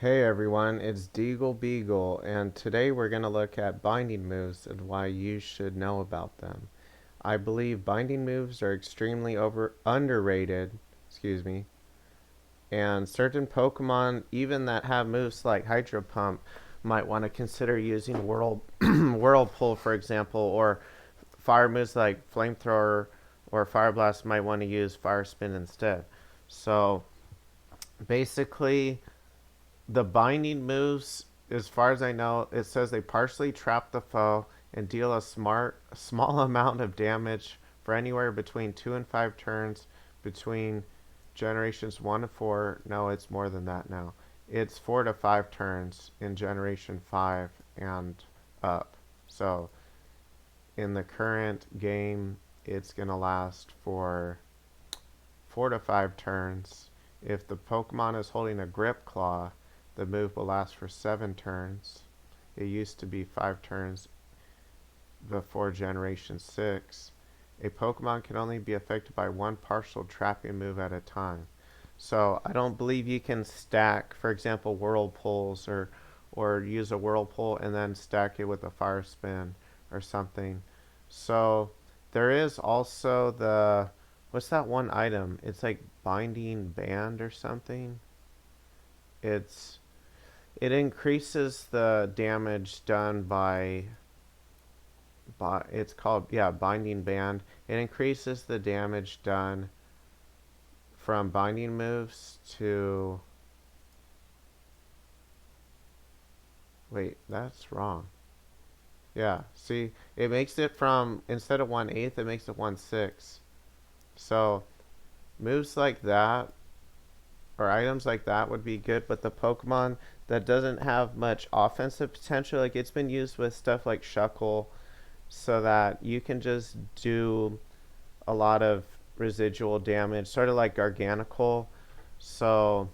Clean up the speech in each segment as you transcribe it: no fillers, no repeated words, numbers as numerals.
Hey everyone, it's DeagleBeagle, and today we're going to look at binding moves and why you should know about them. I believe binding moves are extremely underrated, and certain Pokemon, even that have moves like Hydro Pump, might want to consider using Whirlpool, for example, or fire moves like Flamethrower or Fire Blast might want to use Fire Spin instead. So basically, the binding moves, as far as I know, it says they partially trap the foe and deal small amount of damage for anywhere between 2 and 5 turns between generations 1 to 4. No, it's more than that now. It's 4 to 5 turns in generation 5 and up. So in the current game, it's going to last for 4 to 5 turns. If the Pokemon is holding a Grip Claw, the move will last for 7 turns. It used to be 5 turns before Generation 6. A Pokemon can only be affected by one partial trapping move at a time. So I don't believe you can stack, for example, Whirlpools or use a Whirlpool and then stack it with a Fire Spin or something. So there is also the what's that one item? It's like Binding Band or something. It's it increases the damage done by it's called, yeah, Binding Band. It increases the damage done from binding moves to wait, that's wrong. Yeah, see, it makes it from instead of 1/8, it makes it 1/6. So moves like that or items like that would be good, but the Pokemon that doesn't have much offensive potential, like it's been used with stuff like Shuckle, so that you can just do a lot of residual damage, sort of like Garganical. So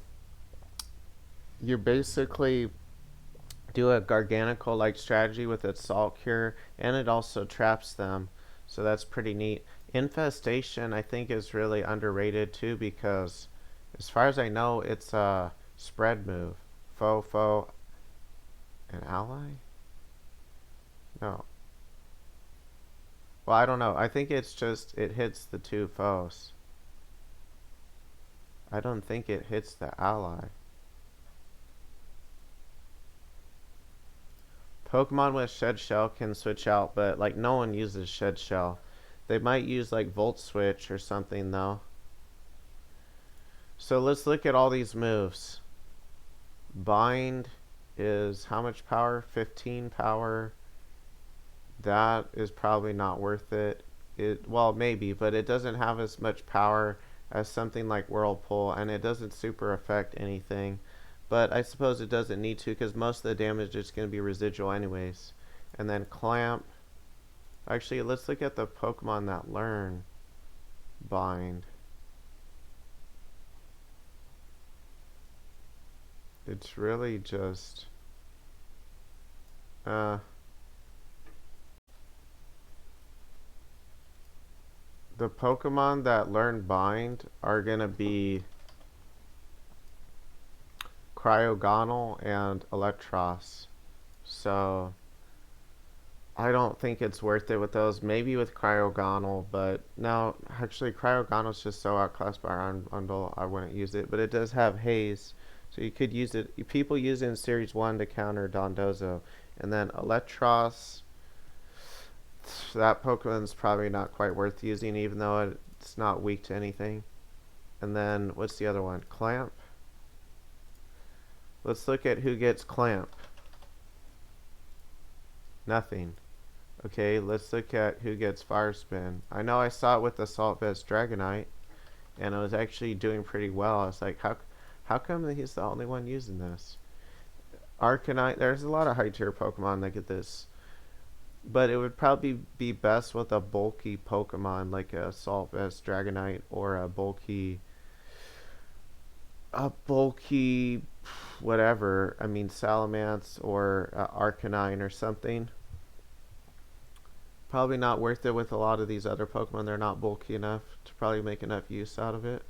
you basically do a Garganical like strategy with its Salt Cure, and it also traps them. So that's pretty neat. Infestation, I think, is really underrated too because, as far as I know, it's a spread move. Foe, an ally? No. Well, I don't know. I think it's just it hits the two foes. I don't think it hits the ally. Pokemon with Shed Shell can switch out, but like no one uses Shed Shell. They might use like Volt Switch or something though. So let's look at all these moves. Bind is how much power? 15 power. That is probably not worth it. Well, maybe, but it doesn't have as much power as something like Whirlpool, and it doesn't super affect anything. But I suppose it doesn't need to because most of the damage is going to be residual anyways. And then Clamp. Actually, let's look at the Pokemon that learn Bind. It's really just uh the Pokemon that learn Bind are gonna be Cryogonal and Electros. So I don't think it's worth it with those. Maybe with Cryogonal, but no, actually Cryogonal's just so outclassed by Iron Bundle, I wouldn't use it. But it does have Haze, so you could use it. People use it in Series 1 to counter Dondozo. And then Electros, that Pokemon's probably not quite worth using, even though it's not weak to anything. And then, what's the other one? Clamp? Let's look at who gets Clamp. Nothing. Okay, let's look at who gets Fire Spin. I know I saw it with the Salt Vest Dragonite, and it was actually doing pretty well. I was like, how come he's the only one using this? Arcanine, there's a lot of high tier Pokemon that get this, but it would probably be best with a bulky Pokemon like a Salt Vest Dragonite or a bulky whatever. I mean, Salamence or Arcanine or something. Probably not worth it with a lot of these other Pokemon. They're not bulky enough to probably make enough use out of it.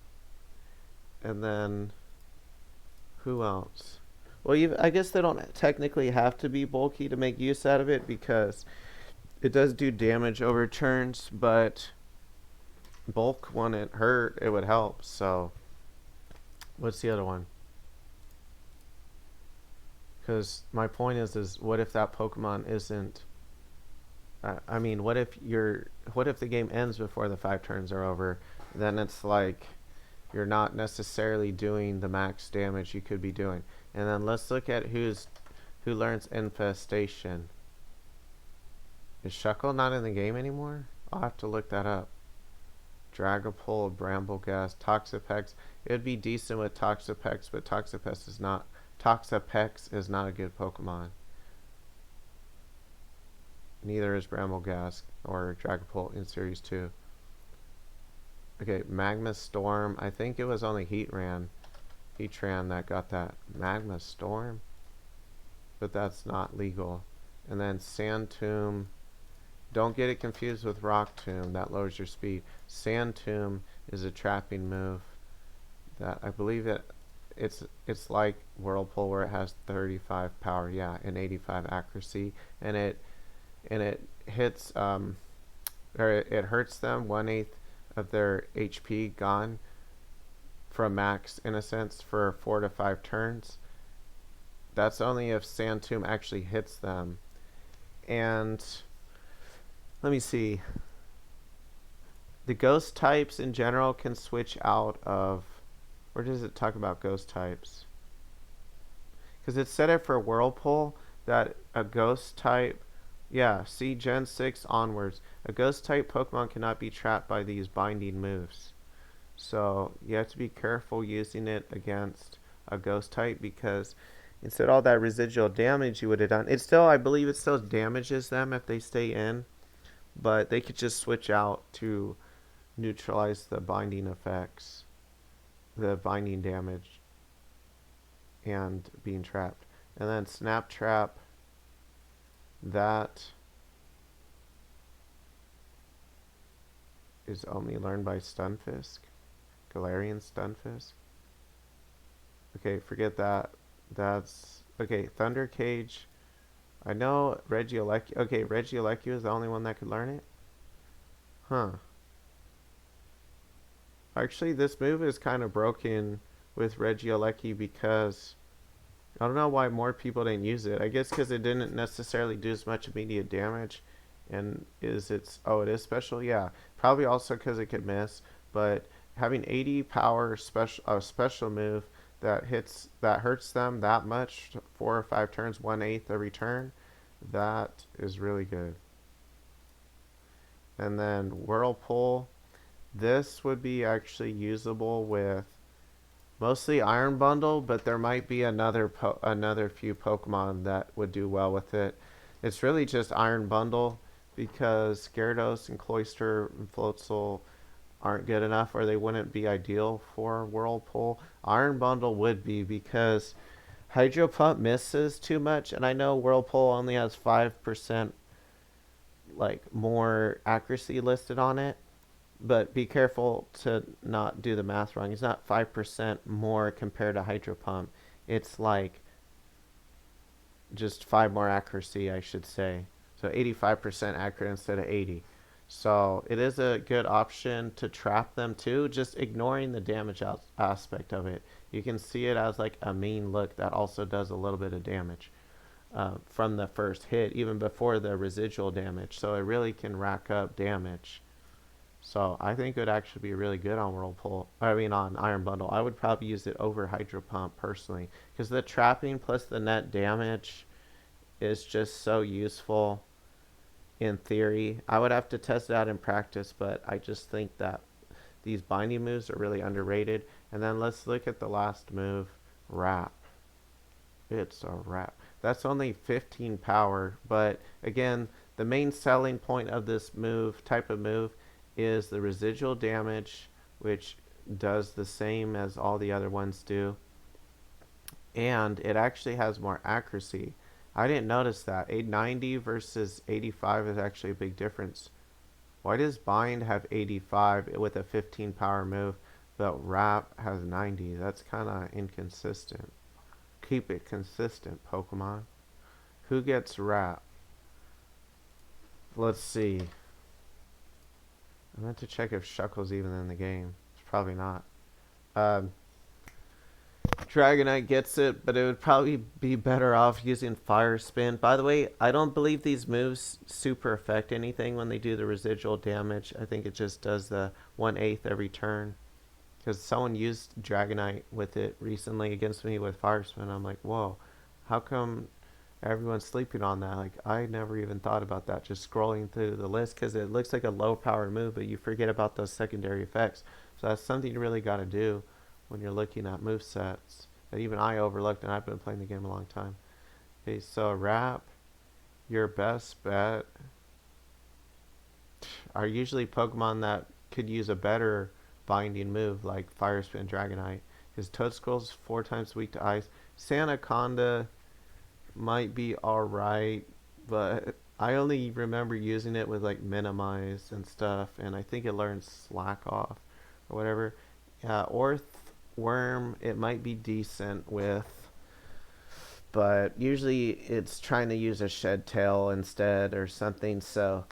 And then, who else? Well, I guess they don't technically have to be bulky to make use out of it because it does do damage over turns, but bulk when it hurt, it would help. So, what's the other one? Because my point is what if that Pokemon isn't? I mean, what if the game ends before the 5 turns are over? Then it's like you're not necessarily doing the max damage you could be doing. And then let's look at who learns Infestation. Is Shuckle not in the game anymore? I'll have to look that up. Dragapult, Brambleghast, Toxapex. It would be decent with Toxapex, but Toxapex is not a good Pokemon. Neither is Brambleghast or Dragapult in Series 2. Okay, Magma Storm. I think it was only Heatran that got that. Magma Storm? But that's not legal. And then Sand Tomb. Don't get it confused with Rock Tomb. That lowers your speed. Sand Tomb is a trapping move that I believe it's like Whirlpool where it has 35 power, yeah, and 85 accuracy, and it hits or it hurts them 1/8 of their HP gone from max in a sense for 4 to 5 turns. That's only if Sand Tomb actually hits them. And let me see. The ghost types in general can switch out of. Where does it talk about ghost types? Because it said it for Whirlpool that a ghost type. Yeah, see Gen 6 onwards. A ghost type Pokemon cannot be trapped by these binding moves. So you have to be careful using it against a ghost type because instead of all that residual damage you would have done, I believe it still damages them if they stay in, but they could just switch out to neutralize the binding effects, the binding damage, and being trapped. And then Snap Trap, that is only learned by Stunfisk. Galarian Stunfisk. Okay, forget that. That's okay. Thunder Cage. I know Regieleki. Okay, Regieleki is the only one that could learn it. Huh. Actually, this move is kind of broken with Regieleki because I don't know why more people didn't use it. I guess because it didn't necessarily do as much immediate damage. And it is special? Yeah. Probably also because it could miss. But having 80 power special move that hurts them that much, 4 or 5 turns, 1/8 every turn, that is really good. And then Whirlpool. This would be actually usable with mostly Iron Bundle, but there might be another few Pokemon that would do well with it. It's really just Iron Bundle because Gyarados and Cloyster and Floatzel aren't good enough, or they wouldn't be ideal for Whirlpool. Iron Bundle would be because Hydro Pump misses too much, and I know Whirlpool only has 5% more accuracy listed on it, but be careful to not do the math wrong. It's not 5% more compared to Hydro Pump. It's like just 5 more accuracy, I should say. So 85% accurate instead of 80. So it is a good option to trap them too, just ignoring the damage aspect of it. You can see it as like a mean look that also does a little bit of damage from the first hit, even before the residual damage. So it really can rack up damage. So I think it would actually be really good on on Iron Bundle. I would probably use it over Hydro Pump personally because the trapping plus the net damage is just so useful in theory. I would have to test it out in practice, but I just think that these binding moves are really underrated. And then let's look at the last move, Wrap. It's a wrap. That's only 15 power, but again, the main selling point of this type of move, is the residual damage, which does the same as all the other ones do. And it actually has more accuracy. I didn't notice that. 890 versus 85 is actually a big difference. Why does Bind have 85 with a 15 power move, but Wrap has 90? That's kind of inconsistent. keep it consistent, Pokemon. Who gets wrapped? Let's see. I meant to check if Shuckle's even in the game. It's probably not. Um, Dragonite gets it, but it would probably be better off using Fire Spin. By the way, I don't believe these moves super affect anything when they do the residual damage. I think it just does the 1/8 every turn. Because someone used Dragonite with it recently against me with Fire Spin. I'm like, whoa, how come everyone's sleeping on that? Like, I never even thought about that. Just scrolling through the list because it looks like a low power move, but you forget about those secondary effects. So that's something you really got to do when you're looking at move sets that even I overlooked, and I've been playing the game a long time. Okay, so wrap, your best bet are usually Pokemon that could use a better binding move like Fire Spin Dragonite. His Toadskull's 4 times weak to ice. Sandaconda might be alright, but I only remember using it with like Minimize and stuff, and I think it learns Slack Off or whatever. Orthworm, it might be decent with, but usually it's trying to use a Shed Tail instead or something, so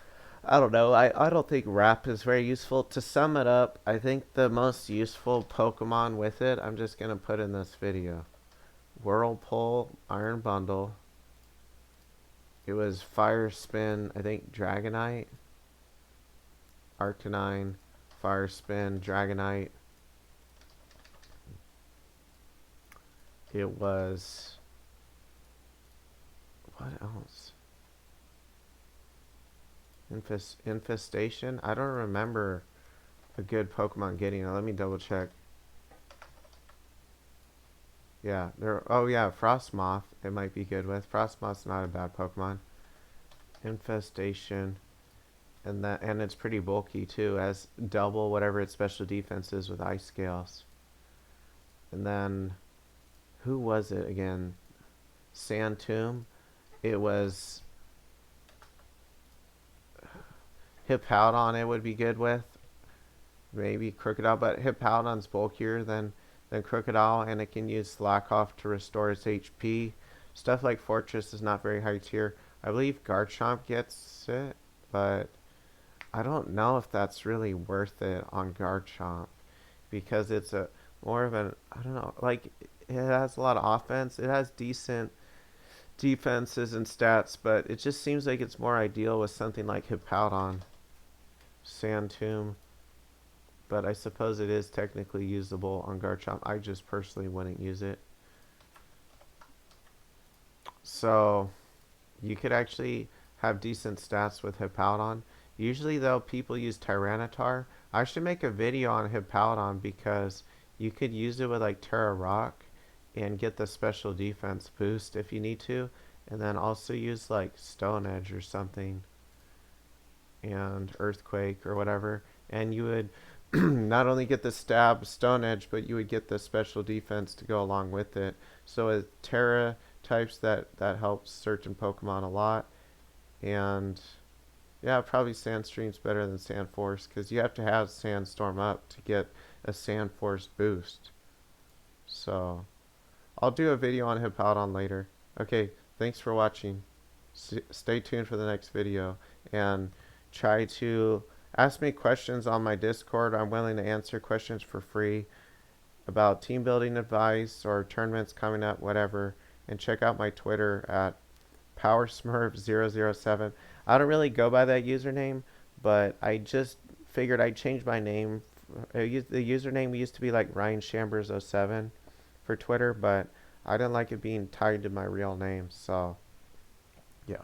I don't know. I don't think Wrap is very useful. To sum it up, I think the most useful Pokemon with it, I'm just going to put in this video. Whirlpool, Iron Bundle. It was Fire Spin, I think Dragonite. Arcanine, Fire Spin, Dragonite. It was... What else? Infestation? I don't remember a good Pokemon getting it. Let me double check. Yeah, there. Oh yeah, Frostmoth. It might be good with. Frostmoth's not a bad Pokemon. Infestation, and it's pretty bulky too. Has double whatever its special defense is with Ice Scales. And then, who was it again? Sandtomb. It was Hippowdon. It would be good with. Maybe Crocodile, but Hippowdon's bulkier than Crocodile, and it can use Slack Off to restore its HP. Stuff like Fortress is not very high tier. I believe Garchomp gets it, but I don't know if that's really worth it on Garchomp because it's a more of an, I don't know, like it has a lot of offense. It has decent defenses and stats, but it just seems like it's more ideal with something like Hippowdon, Sandtomb. But I suppose it is technically usable on Garchomp. I just personally wouldn't use it. So you could actually have decent stats with Hippowdon. Usually though, people use Tyranitar. I should make a video on Hippowdon because you could use it with like Terra Rock and get the special defense boost if you need to. And then also use like Stone Edge or something. And Earthquake or whatever. And you would not only get the stab Stone Edge, but you would get the special defense to go along with it. So with Terra types, that helps certain Pokemon a lot. And yeah, probably Sandstream's better than Sandforce because you have to have Sandstorm up to get a Sandforce boost. So I'll do a video on Hippowdon later. Okay, thanks for watching. Stay tuned for the next video and try to ask me questions on my Discord. I'm willing to answer questions for free about team building advice or tournaments coming up, whatever. And check out my Twitter at PowerSmurf007. I don't really go by that username, but I just figured I'd change my name. The username used to be like Ryan Chambers07 for Twitter, but I didn't like it being tied to my real name, so yeah.